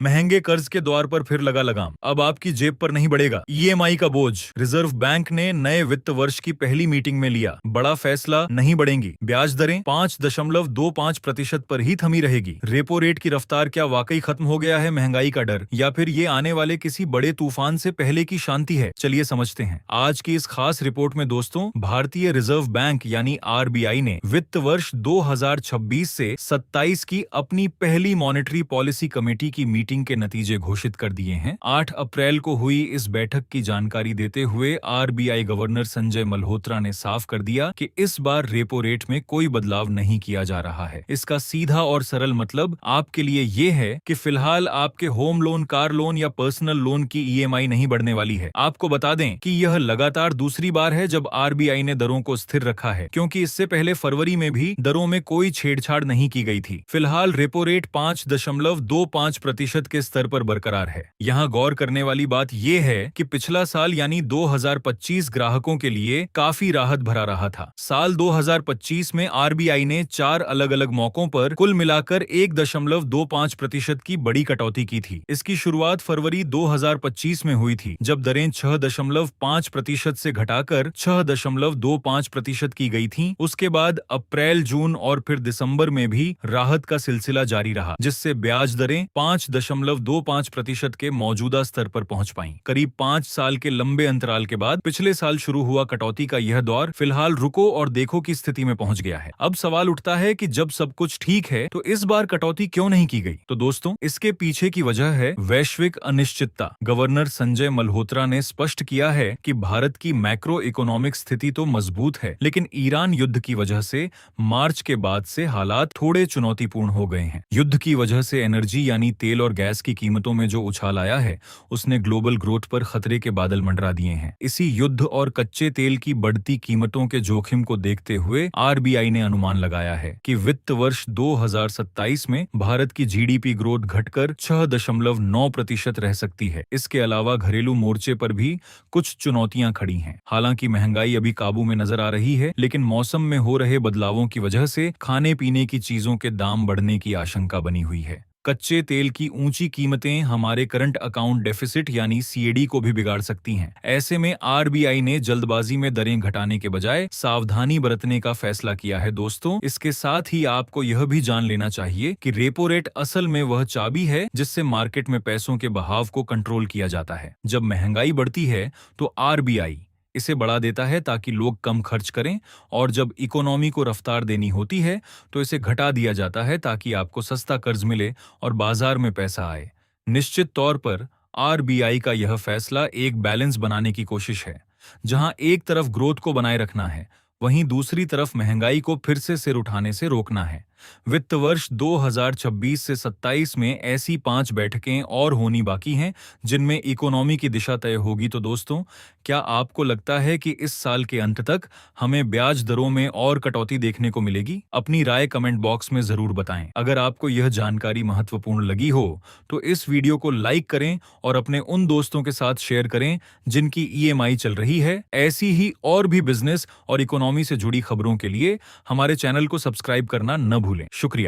महंगे कर्ज के द्वार पर फिर लगा लगाम। अब आपकी जेब पर नहीं बढ़ेगा ईएमआई का बोझ। रिजर्व बैंक ने नए वित्त वर्ष की पहली मीटिंग में लिया बड़ा फैसला, नहीं बढ़ेंगी ब्याज दरें, 5.25% पर ही थमी रहेगी। रेपो रेट की रफ्तार क्या वाकई खत्म हो गया है महंगाई का डर, या फिर ये आने वाले किसी बड़े तूफान से पहले की शांति है? चलिए समझते हैं आज की इस खास रिपोर्ट में। दोस्तों, भारतीय रिजर्व बैंक यानी आरबीआई ने वित्त वर्ष 2026 से 27 की अपनी पहली मॉनेटरी पॉलिसी कमेटी की मीटिंग के नतीजे घोषित कर दिए हैं। 8 अप्रैल को हुई इस बैठक की जानकारी देते हुए आरबीआई गवर्नर संजय मल्होत्रा ने साफ कर दिया कि इस बार रेपो रेट में कोई बदलाव नहीं किया जा रहा है। इसका सीधा और सरल मतलब आपके लिए ये है कि फिलहाल आपके होम लोन, कार लोन या पर्सनल लोन की ईएमआई नहीं बढ़ने वाली है। आपको बता दें कि यह लगातार दूसरी बार है जब आरबीआई ने दरों को स्थिर रखा है, क्योंकि इससे पहले फरवरी में भी दरों में कोई छेड़छाड़ नहीं की गई थी। फिलहाल रेपो रेट 5.25% के स्तर पर बरकरार है। यहाँ गौर करने वाली बात यह है कि पिछला साल यानी 2025 ग्राहकों के लिए काफी राहत भरा रहा था। साल 2025 में आरबीआई ने 4 अलग अलग मौकों पर कुल मिलाकर 1.25% की बड़ी कटौती की थी। इसकी शुरुआत फरवरी 2025 में हुई थी, जब दरें 6.5% से घटाकर 6.25% की गई थीं। उसके बाद अप्रैल, जून और फिर दिसंबर में भी राहत का सिलसिला जारी रहा, जिससे ब्याज दरें 5.25% के मौजूदा स्तर पर पहुंच पाईं। करीब 5 साल के लंबे अंतराल के बाद पिछले साल शुरू हुआ कटौती का यह दौर फिलहाल रुको और देखो की स्थिति में पहुंच गया है। अब सवाल उठता है कि जब सब कुछ ठीक है तो इस बार कटौती क्यों नहीं की गई? तो दोस्तों, इसके पीछे की वजह है वैश्विक अनिश्चितता। गवर्नर संजय मल्होत्रा ने स्पष्ट किया है कि भारत की मैक्रो इकोनॉमिक स्थिति तो मजबूत है, लेकिन ईरान युद्ध की वजह से मार्च के बाद से हालात थोड़े चुनौतीपूर्ण हो गए हैं। युद्ध की वजह से एनर्जी यानी तेल और गैस की कीमतों में जो उछाल आया है, उसने ग्लोबल ग्रोथ पर खतरे के बादल मंडरा दिए हैं। इसी युद्ध और कच्चे तेल की बढ़ती कीमतों के जोखिम को देखते हुए आरबीआई ने अनुमान लगाया है कि वित्त वर्ष 2027 में भारत की जीडीपी ग्रोथ घटकर 6.9% रह सकती है। इसके अलावा घरेलू मोर्चे पर भी कुछ चुनौतियां खड़ी हैं। हालांकि महंगाई अभी काबू में नजर आ रही है, लेकिन मौसम में हो रहे बदलावों की वजह से खाने पीने की चीजों के दाम बढ़ने की आशंका बनी हुई है। कच्चे तेल की ऊंची कीमतें हमारे करंट अकाउंट डेफिसिट यानी सीएडी को भी बिगाड़ सकती हैं। ऐसे में आरबीआई ने जल्दबाजी में दरें घटाने के बजाय सावधानी बरतने का फैसला किया है। दोस्तों, इसके साथ ही आपको यह भी जान लेना चाहिए कि रेपो रेट असल में वह चाबी है जिससे मार्केट में पैसों के बहाव को कंट्रोल किया जाता है। जब महंगाई बढ़ती है तो आरबीआई इसे बढ़ा देता है ताकि लोग कम खर्च करें, और जब इकोनॉमी को रफ्तार देनी होती है तो इसे घटा दिया जाता है ताकि आपको सस्ता कर्ज मिले और बाजार में पैसा आए। निश्चित तौर पर आरबीआई का यह फैसला एक बैलेंस बनाने की कोशिश है। जहां एक तरफ ग्रोथ को बनाए रखना है, वहीं दूसरी तरफ महंगाई को फिर से सिर उठाने से रोकना है। वित्त वर्ष 2026 से 27 में ऐसी 5 बैठकें और होनी बाकी हैं जिनमें इकोनॉमी की दिशा तय होगी। तो दोस्तों, क्या आपको लगता है कि इस साल के अंत तक हमें ब्याज दरों में और कटौती देखने को मिलेगी? अपनी राय कमेंट बॉक्स में जरूर बताएं। अगर आपको यह जानकारी महत्वपूर्ण लगी हो तो इस वीडियो को लाइक करें और अपने उन दोस्तों के साथ शेयर करें जिनकी ईएमआई चल रही है। ऐसी ही और भी बिजनेस और इकोनॉमी से जुड़ी खबरों के लिए हमारे चैनल को सब्सक्राइब करना न भूलें। शुक्रिया।